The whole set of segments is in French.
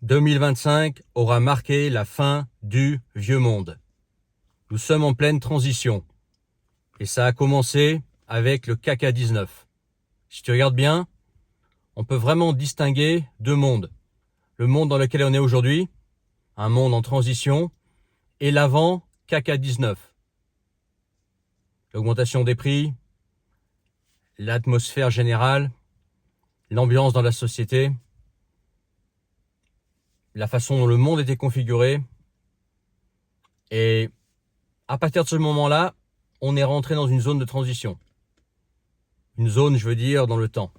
2025 aura marqué la fin du vieux monde. Nous sommes en pleine transition. Et ça a commencé avec le CAC 19. Si tu regardes bien, on peut vraiment distinguer deux mondes. Le monde dans lequel on est aujourd'hui, un monde en transition, et l'avant CAC 19. L'augmentation des prix, l'atmosphère générale, l'ambiance dans la société, la façon dont le monde était configuré. Et à partir de ce moment-là, on est rentré dans une zone de transition. Une zone, je veux dire, dans le temps.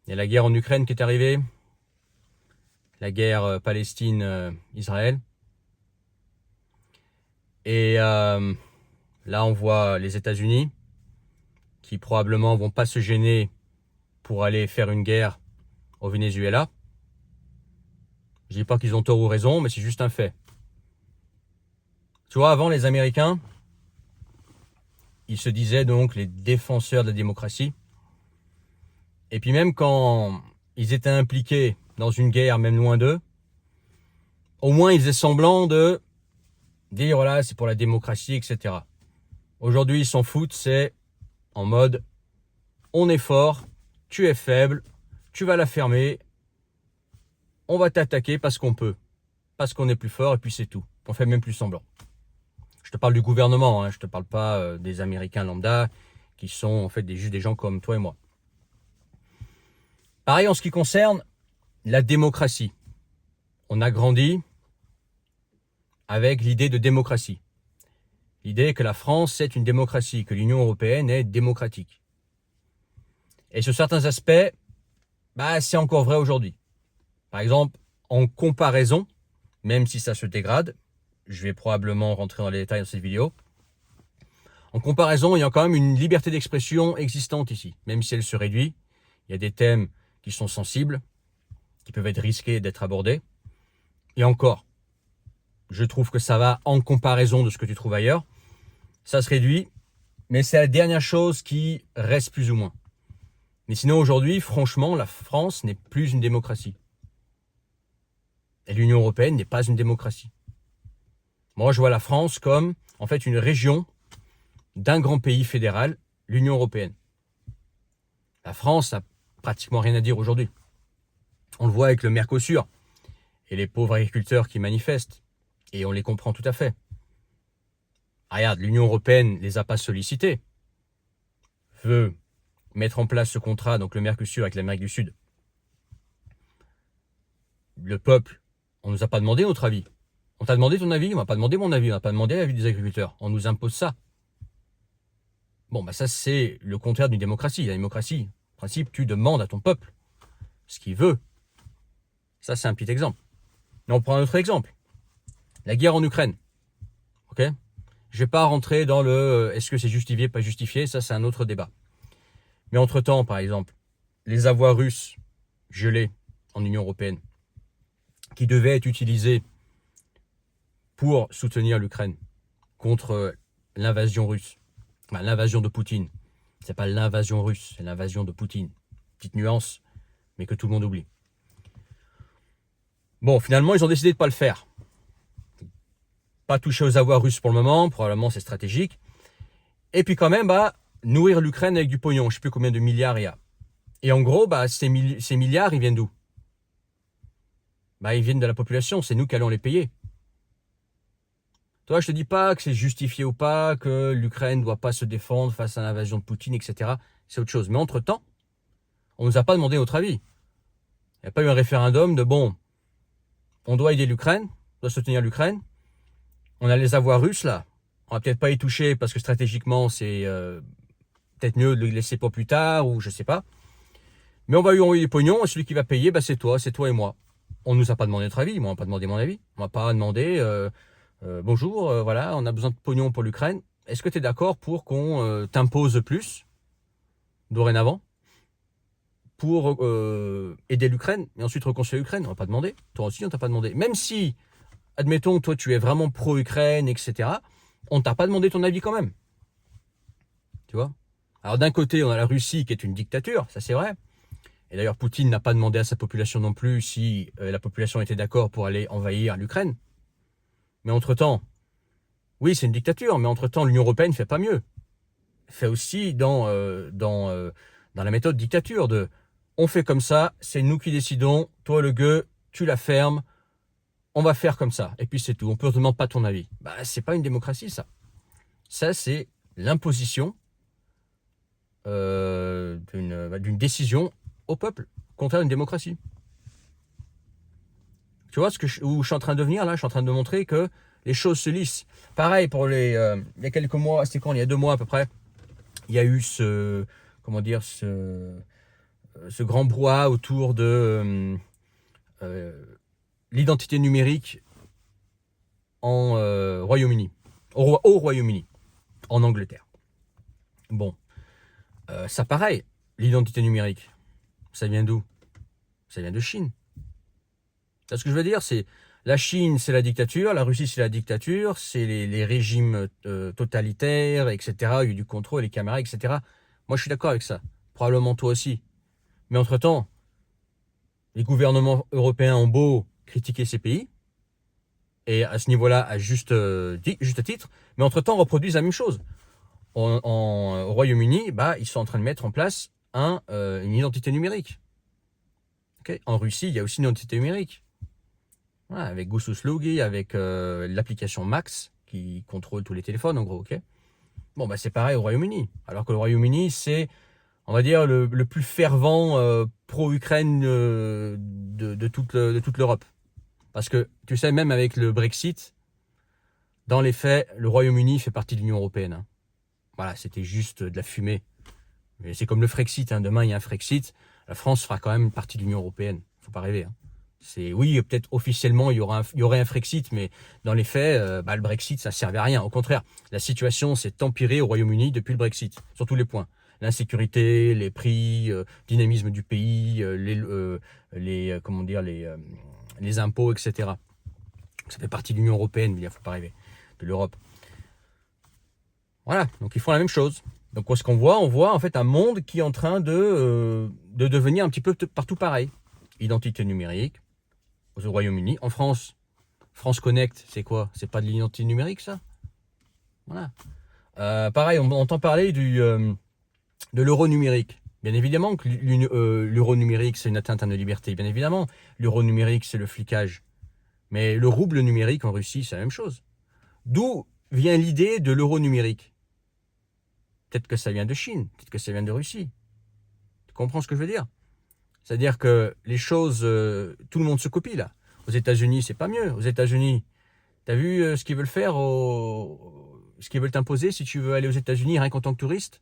Il y a la guerre en Ukraine qui est arrivée, la guerre Palestine-Israël. Et là, on voit les États-Unis qui probablement vont pas se gêner pour aller faire une guerre au Venezuela. Je dis pas qu'ils ont tort ou raison, mais c'est juste un fait. Tu vois, avant, les Américains, ils se disaient donc les défenseurs de la démocratie. Et puis même quand ils étaient impliqués dans une guerre, même loin d'eux, au moins ils faisaient semblant de dire voilà, c'est pour la démocratie, etc. Aujourd'hui, ils s'en foutent, c'est en mode on est fort, tu es faible, tu vas la fermer, on va t'attaquer parce qu'on peut, parce qu'on est plus fort et puis c'est tout. On fait même plus semblant. Je te parle du gouvernement, je te parle pas des Américains lambda qui sont en fait juste des gens comme toi et moi. Pareil en ce qui concerne la démocratie. On a grandi avec l'idée de démocratie. L'idée que la France est une démocratie, que l'Union européenne est démocratique. Et sur certains aspects, c'est encore vrai aujourd'hui. Par exemple, en comparaison, même si ça se dégrade, je vais probablement rentrer dans les détails dans cette vidéo, en comparaison, il y a quand même une liberté d'expression existante ici, même si elle se réduit. Il y a des thèmes qui sont sensibles, qui peuvent être risqués d'être abordés. Et encore, je trouve que ça va en comparaison de ce que tu trouves ailleurs. Ça se réduit, mais c'est la dernière chose qui reste plus ou moins. Mais sinon, aujourd'hui, franchement, la France n'est plus une démocratie. Et l'Union européenne n'est pas une démocratie. Moi, je vois la France comme, en fait, une région d'un grand pays fédéral, l'Union européenne. La France n'a pratiquement rien à dire aujourd'hui. On le voit avec le Mercosur et les pauvres agriculteurs qui manifestent. Et on les comprend tout à fait. Regarde, l'Union européenne ne les a pas sollicités. Veut mettre en place ce contrat, donc le Mercosur avec l'Amérique du Sud. Le peuple, on ne nous a pas demandé notre avis. On t'a demandé ton avis, on m'a pas demandé mon avis, on n'a pas demandé l'avis des agriculteurs. On nous impose ça. Bon, ça c'est le contraire d'une démocratie. La démocratie, en principe, tu demandes à ton peuple ce qu'il veut. Ça c'est un petit exemple. Mais on prend un autre exemple. La guerre en Ukraine. Ok ? Je vais pas rentrer dans le est-ce que c'est justifié, pas justifié, ça c'est un autre débat. Mais entre-temps, par exemple, les avoirs russes gelés en Union européenne, qui devaient être utilisés pour soutenir l'Ukraine contre l'invasion russe, l'invasion de Poutine. C'est pas l'invasion russe, c'est l'invasion de Poutine. Petite nuance, mais que tout le monde oublie. Bon, finalement, ils ont décidé de pas le faire. Pas toucher aux avoirs russes pour le moment, probablement c'est stratégique. Et puis quand même, nourrir l'Ukraine avec du pognon. Je ne sais plus combien de milliards il y a. Et en gros, ces milliards, ils viennent d'où ? Ils viennent de la population, c'est nous qui allons les payer. Toi, je te dis pas que c'est justifié ou pas, que l'Ukraine ne doit pas se défendre face à l'invasion de Poutine, etc. C'est autre chose. Mais entre-temps, on ne nous a pas demandé notre avis. Il n'y a pas eu un référendum de on doit aider l'Ukraine, on doit soutenir l'Ukraine. On a les avoirs russes là. On va peut-être pas y toucher parce que stratégiquement, c'est peut-être mieux de le laisser pour plus tard ou je sais pas. Mais on va lui envoyer des pognons et celui qui va payer, c'est toi et moi. On nous a pas demandé notre avis, moi on m'a pas demandé mon avis. On m'a pas demandé bonjour, voilà, on a besoin de pognon pour l'Ukraine. Est-ce que tu es d'accord pour qu'on t'impose plus dorénavant pour aider l'Ukraine et ensuite reconstruire l'Ukraine? On m'a pas demandé. Toi aussi on t'a pas demandé. Même si, admettons, toi tu es vraiment pro-Ukraine, etc., on t'a pas demandé ton avis quand même. Tu vois? Alors d'un côté, on a la Russie qui est une dictature, ça c'est vrai. Et d'ailleurs, Poutine n'a pas demandé à sa population non plus si la population était d'accord pour aller envahir l'Ukraine. Mais entre-temps, oui, c'est une dictature, mais entre-temps, l'Union européenne ne fait pas mieux. Elle fait aussi dans la méthode dictature de on fait comme ça, c'est nous qui décidons, toi le gueux, tu la fermes, on va faire comme ça. Et puis c'est tout, on ne te demande pas ton avis. Bah, c'est pas une démocratie, ça. Ça, c'est l'imposition d'une décision au peuple, contraire à une démocratie. Tu vois où je suis en train de venir là? Je suis en train de montrer que les choses se lissent. Pareil pour il y a quelques mois, c'était quand? Il y a 2 mois à peu près, il y a eu ce grand brouhaha autour de l'identité numérique en Royaume-Uni, au Royaume-Uni, en Angleterre. Bon, ça pareil, l'identité numérique, ça vient d'où? Ça vient de Chine. C'est ce que je veux dire, c'est la Chine, c'est la dictature, la Russie, c'est la dictature, c'est les régimes totalitaires, etc. Il y a eu du contrôle, les caméras, etc. Moi, je suis d'accord avec ça. Probablement toi aussi. Mais entre-temps, les gouvernements européens ont beau critiquer ces pays, et à ce niveau-là, à juste titre, mais entre-temps, reproduisent la même chose. Au Royaume-Uni, ils sont en train de mettre en place une identité numérique. Okay. En Russie, il y a aussi une identité numérique. Voilà, avec Goussouslogi, avec l'application Max, qui contrôle tous les téléphones, en gros. Okay. Bon, c'est pareil au Royaume-Uni. Alors que le Royaume-Uni, c'est, on va dire, le plus fervent pro-Ukraine de toute l'Europe. Parce que, tu sais, même avec le Brexit, dans les faits, le Royaume-Uni fait partie de l'Union européenne. Hein. Voilà, c'était juste de la fumée. Mais c'est comme le Frexit. Hein. Demain, il y a un Frexit. La France fera quand même partie de l'Union européenne. Faut pas rêver. Hein. Oui, peut-être officiellement, il y aurait un Frexit, mais dans les faits, le Brexit, ça ne servait à rien. Au contraire, la situation s'est empirée au Royaume-Uni depuis le Brexit, sur tous les points. L'insécurité, les prix, dynamisme du pays, les impôts, etc. Ça fait partie de l'Union européenne, mais il ne faut pas rêver, de l'Europe. Voilà, donc ils font la même chose. Donc ce qu'on voit, on voit en fait un monde qui est en train de devenir un petit peu partout pareil. Identité numérique, au Royaume-Uni. En France, France Connect, c'est quoi? C'est pas de l'identité numérique, ça? Voilà. Pareil, on entend parler de l'euro numérique. Bien évidemment que l'euro numérique, c'est une atteinte à nos libertés. Bien évidemment, l'euro numérique, c'est le flicage. Mais le rouble numérique en Russie, c'est la même chose. D'où vient l'idée de l'euro numérique? Peut-être que ça vient de Chine, peut-être que ça vient de Russie. Tu comprends ce que je veux dire? C'est-à-dire que les choses, tout le monde se copie là. Aux États-Unis, c'est pas mieux. Aux États-Unis, t'as vu ce qu'ils veulent faire, ce qu'ils veulent t'imposer si tu veux aller aux États-Unis rien qu'en tant que touriste?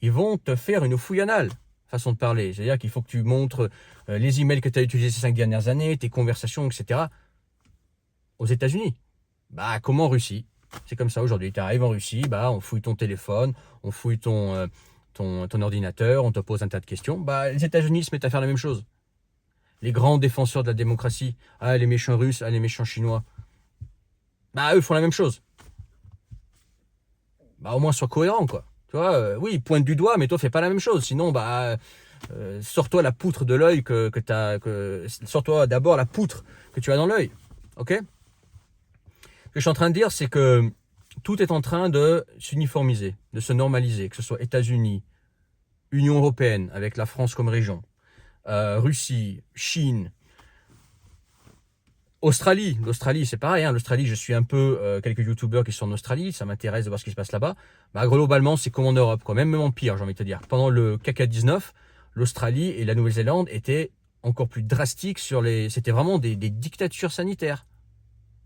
Ils vont te faire une fouille anale, façon de parler. C'est-à-dire qu'il faut que tu montres les emails que tu as utilisés ces 5 dernières années, tes conversations, etc. Aux États-Unis. Comment en Russie? C'est comme ça aujourd'hui. Tu arrives en Russie, on fouille ton téléphone, on fouille ton ordinateur, on te pose un tas de questions. Les États-Unis se mettent à faire la même chose. Les grands défenseurs de la démocratie, les méchants Russes, les méchants Chinois, eux font la même chose. Au moins sois cohérent, quoi. Tu vois, oui, pointe du doigt, mais toi fais pas la même chose. Sinon, sors-toi la poutre de l'œil sors-toi d'abord la poutre que tu as dans l'œil. Ok? Ce que je suis en train de dire, c'est que tout est en train de s'uniformiser, de se normaliser, que ce soit États-Unis, Union européenne, avec la France comme région, Russie, Chine, Australie. L'Australie, c'est pareil. Hein. L'Australie, je suis un peu quelques youtubeurs qui sont en Australie. Ça m'intéresse de voir ce qui se passe là-bas. Globalement, c'est comme en Europe, quoi. Même en pire, j'ai envie de te dire. Pendant le CAC-19, l'Australie et la Nouvelle-Zélande étaient encore plus drastiques C'était vraiment des dictatures sanitaires.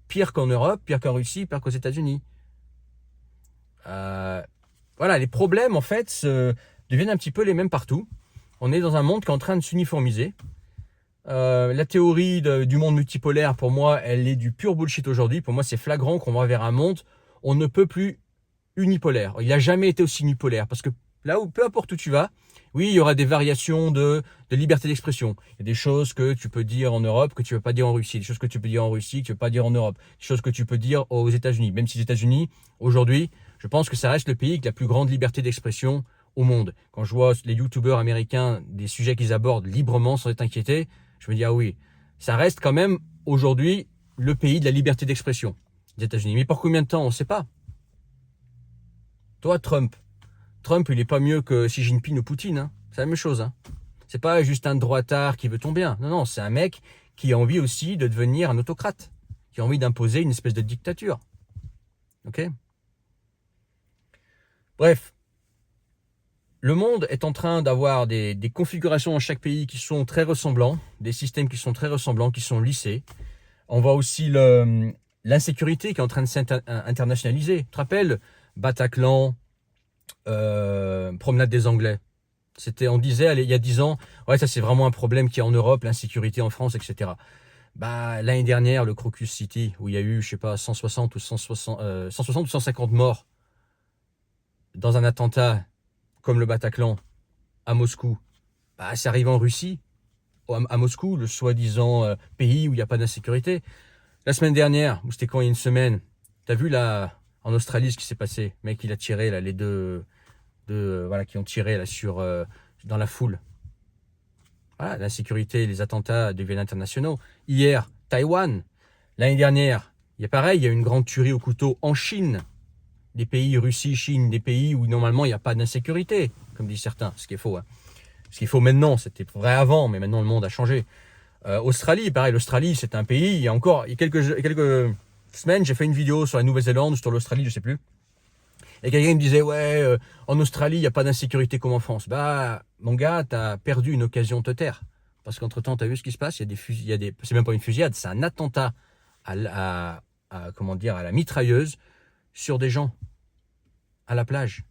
Pire qu'en Europe, pire qu'en Russie, pire qu'aux États-Unis. Voilà, les problèmes, en fait, deviennent un petit peu les mêmes partout. On est dans un monde qui est en train de s'uniformiser. La théorie du monde multipolaire, pour moi, elle est du pur bullshit aujourd'hui. Pour moi, c'est flagrant qu'on va vers un monde où on ne peut plus unipolaire. Il n'a jamais été aussi unipolaire. Parce que là où, peu importe où tu vas, oui, il y aura des variations de liberté d'expression. Il y a des choses que tu peux dire en Europe que tu ne peux pas dire en Russie. Des choses que tu peux dire en Russie que tu ne peux pas dire en Europe. Des choses que tu peux dire aux États-Unis. Même si les États-Unis, aujourd'hui, je pense que ça reste le pays avec la plus grande liberté d'expression au monde. Quand je vois les youtubeurs américains, des sujets qu'ils abordent librement sans être inquiétés, je me dis, ah oui, ça reste quand même aujourd'hui le pays de la liberté d'expression, les États-Unis. Mais pour combien de temps, on ne sait pas. Toi, Trump, il n'est pas mieux que Xi Jinping ou Poutine. Hein. C'est la même chose. Hein. C'est pas juste un droitard qui veut ton bien. Non, non, c'est un mec qui a envie aussi de devenir un autocrate, qui a envie d'imposer une espèce de dictature. Ok ? Bref, le monde est en train d'avoir des configurations dans chaque pays qui sont très ressemblants, des systèmes qui sont très ressemblants, qui sont lissés. On voit aussi l'insécurité qui est en train de s'internationaliser. Tu te rappelles Bataclan, promenade des Anglais. On disait il y a 10 ans, ouais, ça c'est vraiment un problème qui est en Europe, l'insécurité en France, etc. Bah, l'année dernière, le Crocus City, où il y a eu, je sais pas, 160 ou 150 morts dans un attentat comme le Bataclan à Moscou, bah, c'est arrivé en Russie, à Moscou, le soi-disant pays où il n'y a pas d'insécurité. La semaine dernière, ou c'était quand il y a une semaine, t'as vu là, en Australie ce qui s'est passé? Le mec, il a tiré là, les deux voilà, qui ont tiré là dans la foule. Voilà, l'insécurité, les attentats deviennent internationaux. Hier, Taïwan. L'année dernière, il y a pareil, il y a une grande tuerie au couteau en Chine. Des pays, Russie, Chine, des pays où normalement il n'y a pas d'insécurité, comme disent certains, ce qui est faux. Hein. Ce qu'il faut maintenant, c'était vrai avant, mais maintenant le monde a changé. Australie, pareil, l'Australie c'est un pays, il y a quelques semaines, j'ai fait une vidéo sur la Nouvelle-Zélande, sur l'Australie, je sais plus. Et quelqu'un me disait, ouais, en Australie, il n'y a pas d'insécurité comme en France. Bah, mon gars, t'as perdu une occasion de te taire. Parce qu'entre-temps, t'as vu ce qui se passe, c'est même pas une fusillade, c'est un attentat comment dire, à la mitrailleuse sur des gens, à la plage.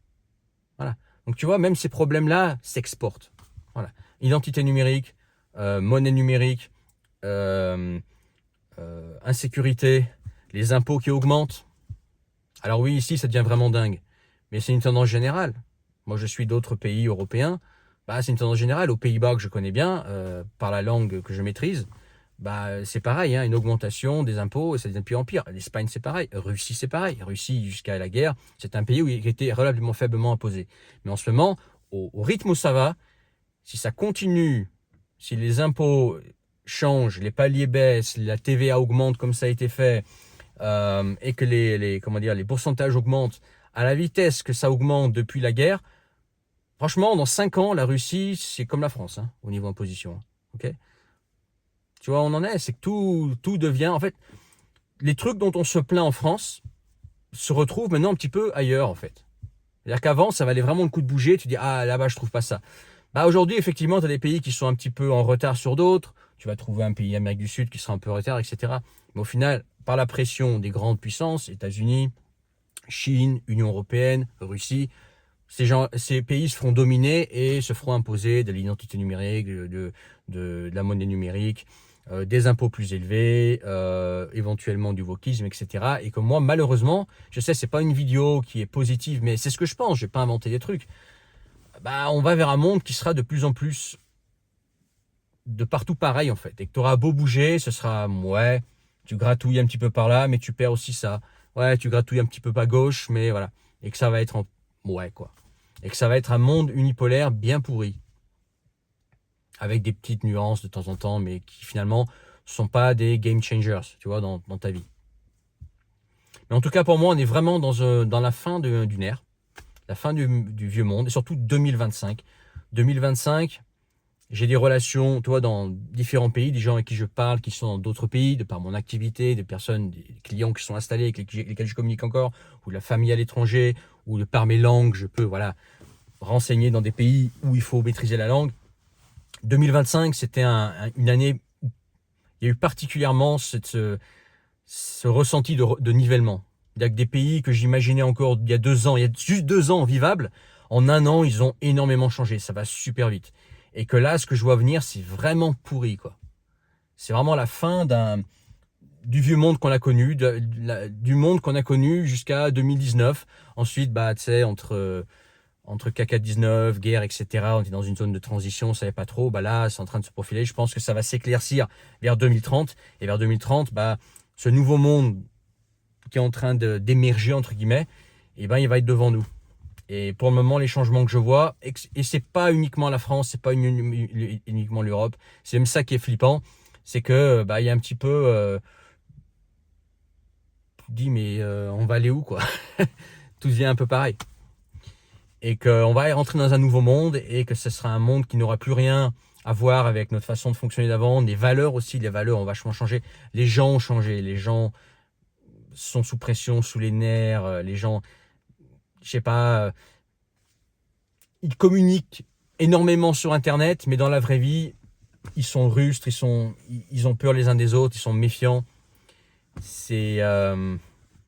Voilà. Donc tu vois, même ces problèmes-là s'exportent. Voilà. Identité numérique, monnaie numérique, insécurité, les impôts qui augmentent. Alors oui, ici, ça devient vraiment dingue. Mais c'est une tendance générale. Moi, je suis d'autres pays européens. Bah, c'est une tendance générale. Aux Pays-Bas, que je connais bien, par la langue que je maîtrise, bah, c'est pareil, hein, une augmentation des impôts, et ça devient de pire en pire. L'Espagne, c'est pareil. Russie, c'est pareil. Russie, jusqu'à la guerre, c'est un pays où il était relativement faiblement imposé. Mais en ce moment, au rythme où ça va, si ça continue, si les impôts changent, les paliers baissent, la TVA augmente comme ça a été fait, et que les pourcentages augmentent à la vitesse que ça augmente depuis la guerre, franchement, dans 5 ans, la Russie, c'est comme la France, hein, au niveau imposition. Okay, tu vois, on en est, c'est que tout devient... En fait, les trucs dont on se plaint en France se retrouvent maintenant un petit peu ailleurs, en fait. C'est-à-dire qu'avant, ça valait vraiment le coup de bouger, tu dis, ah, là-bas, je trouve pas ça. Bah, aujourd'hui, effectivement, tu as des pays qui sont un petit peu en retard sur d'autres. Tu vas trouver un pays d'Amérique du Sud qui sera un peu en retard, etc. Mais au final, par la pression des grandes puissances, États-Unis, Chine, Union européenne, Russie, ces pays se feront dominer et se feront imposer de l'identité numérique, de la monnaie numérique, des impôts plus élevés, éventuellement du wokisme, etc. Et que moi, malheureusement, je sais, c'est pas une vidéo qui est positive, mais c'est ce que je pense, je vais pas inventer des trucs. Bah, on va vers un monde qui sera de plus en plus de partout pareil, en fait. Et que tu auras beau bouger, ce sera, ouais, tu gratouilles un petit peu par là, mais tu perds aussi ça. Ouais, tu gratouilles un petit peu à gauche, mais voilà. Et que ça va être ouais, quoi. Et que ça va être un monde unipolaire bien pourri. Avec des petites nuances de temps en temps, mais qui finalement sont pas des game changers, tu vois, dans ta vie. Mais en tout cas, pour moi, on est vraiment dans la fin d'une ère. La fin du vieux monde, et surtout 2025. 2025, j'ai des relations, tu vois, dans différents pays, des gens avec qui je parle, qui sont dans d'autres pays, de par mon activité, des clients qui sont installés, avec lesquels je communique encore, ou de la famille à l'étranger, ou de par mes langues, je peux, voilà, renseigner dans des pays où il faut maîtriser la langue. 2025, c'était une année où il y a eu particulièrement ce ressenti de nivellement. Il y a que des pays que j'imaginais encore il y a 2 ans, il y a juste 2 ans vivables, en 1 an, ils ont énormément changé, ça va super vite. Et que là, ce que je vois venir, c'est vraiment pourri, quoi. C'est vraiment la fin du vieux monde qu'on a connu, du monde qu'on a connu jusqu'à 2019. Ensuite, bah, tu sais, entre KK-19, guerre, etc., on était dans une zone de transition, on ne savait pas trop. Bah là, c'est en train de se profiler. Je pense que ça va s'éclaircir vers 2030. Et vers 2030, bah, ce nouveau monde qui est en train d'émerger, entre guillemets, eh ben, il va être devant nous. Et pour le moment, les changements que je vois, et c'est pas uniquement la France, c'est pas uniquement l'Europe, c'est même ça qui est flippant, c'est que il y a un petit peu, tu te dis mais on va aller où quoi? Tout devient un peu pareil. Et qu'on va rentrer dans un nouveau monde et que ce sera un monde qui n'aura plus rien à voir avec notre façon de fonctionner d'avant. Les valeurs aussi, les valeurs ont vachement changé. Les gens ont changé, les gens sont sous pression, sous les nerfs, les gens, je sais pas, ils communiquent énormément sur Internet, mais dans la vraie vie, ils sont rustres, ils ont peur les uns des autres, ils sont méfiants. C'est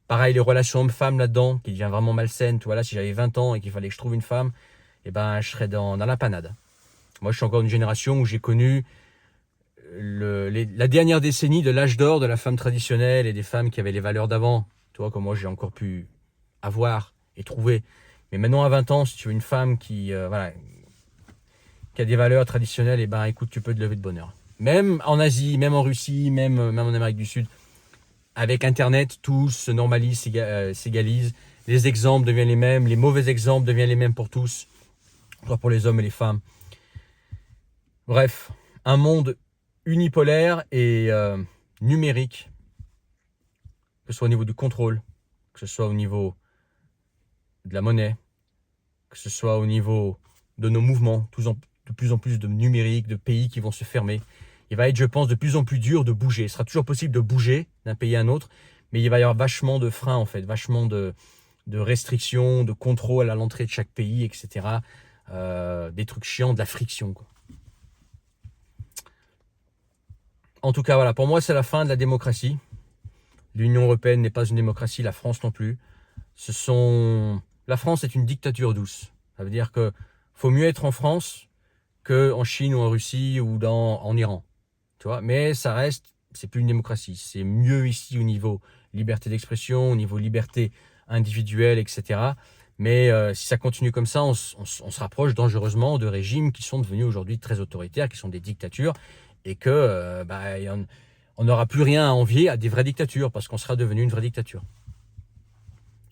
pareil, les relations hommes-femmes là-dedans, qui devient vraiment malsaine. Tu vois, là, si j'avais 20 ans et qu'il fallait que je trouve une femme, eh ben, je serais dans la panade. Moi, je suis encore une génération où j'ai connu la dernière décennie de l'âge d'or de la femme traditionnelle et des femmes qui avaient les valeurs d'avant. Tu vois, comme moi, j'ai encore pu avoir et trouver. Mais maintenant, à 20 ans, si tu veux une femme qui a des valeurs traditionnelles, eh ben, écoute, tu peux te lever de bonne heure. Même en Asie, même en Russie, même en Amérique du Sud, avec Internet, tout se normalise, s'égalise. Les exemples deviennent les mêmes, les mauvais exemples deviennent les mêmes pour tous, soit pour les hommes et les femmes. Bref, un monde unipolaire et numérique, que ce soit au niveau du contrôle, que ce soit au niveau de la monnaie, que ce soit au niveau de nos mouvements, de plus en plus de numérique, de pays qui vont se fermer. Il va être, je pense, de plus en plus dur de bouger. Il sera toujours possible de bouger d'un pays à un autre, mais il va y avoir vachement de freins, en fait, vachement de restrictions, de contrôle à l'entrée de chaque pays, etc. Des trucs chiants, de la friction, quoi. En tout cas, voilà, pour moi, c'est la fin de la démocratie. L'Union européenne n'est pas une démocratie, la France non plus. La France est une dictature douce. Ça veut dire que faut mieux être en France qu'en Chine ou en Russie ou en Iran. Tu vois, mais ça reste, c'est plus une démocratie. C'est mieux ici au niveau liberté d'expression, au niveau liberté individuelle, etc. Mais si ça continue comme ça, on se rapproche dangereusement de régimes qui sont devenus aujourd'hui très autoritaires, qui sont des dictatures, et que on n'aura plus rien à envier à des vraies dictatures, parce qu'on sera devenu une vraie dictature.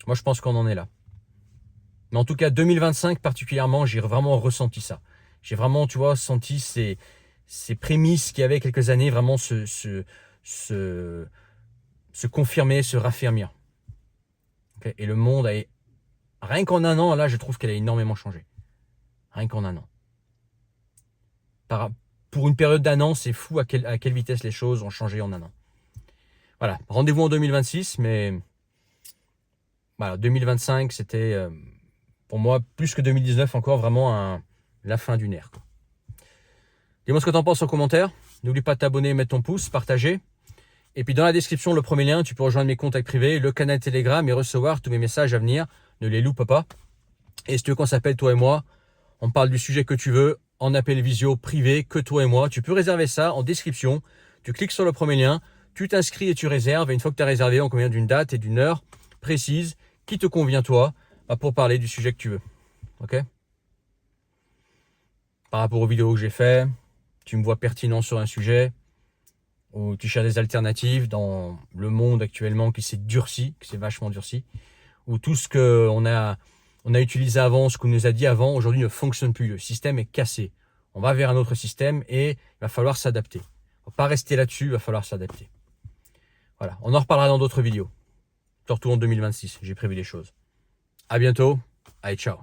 Moi, je pense qu'on en est là. Mais en tout cas, 2025 particulièrement, j'ai vraiment ressenti ça. J'ai vraiment, tu vois, senti ces prémices qu'il y avait quelques années vraiment se confirmer, se raffermir. Okay. Et le monde rien qu'en un an, là, je trouve qu'elle a énormément changé. Rien qu'en un an. Pour une période d'un an, c'est fou à quelle vitesse les choses ont changé en un an. Voilà, rendez-vous en 2026, mais voilà, 2025, c'était pour moi, plus que 2019, encore vraiment la fin d'une ère, quoi. Dis-moi ce que tu en penses en commentaire. N'oublie pas de t'abonner, mettre ton pouce, partager. Et puis dans la description, le premier lien, tu peux rejoindre mes contacts privés, le canal Telegram et recevoir tous mes messages à venir. Ne les loupe pas. Et si tu veux qu'on s'appelle toi et moi, on parle du sujet que tu veux, en appel visio privé, que toi et moi. Tu peux réserver ça en description. Tu cliques sur le premier lien, tu t'inscris et tu réserves. Et une fois que tu as réservé, on convient d'une date et d'une heure précise qui te convient toi pour parler du sujet que tu veux. Ok ? Par rapport aux vidéos que j'ai fait, tu me vois pertinent sur un sujet, ou tu cherches des alternatives dans le monde actuellement qui s'est durci, qui s'est vachement durci, où tout ce qu'on a utilisé avant, ce qu'on nous a dit avant, aujourd'hui ne fonctionne plus. Le système est cassé. On va vers un autre système et il va falloir s'adapter. Il ne va pas rester là-dessus, il va falloir s'adapter. Voilà, on en reparlera dans d'autres vidéos. Surtout en 2026, j'ai prévu des choses. À bientôt, allez ciao.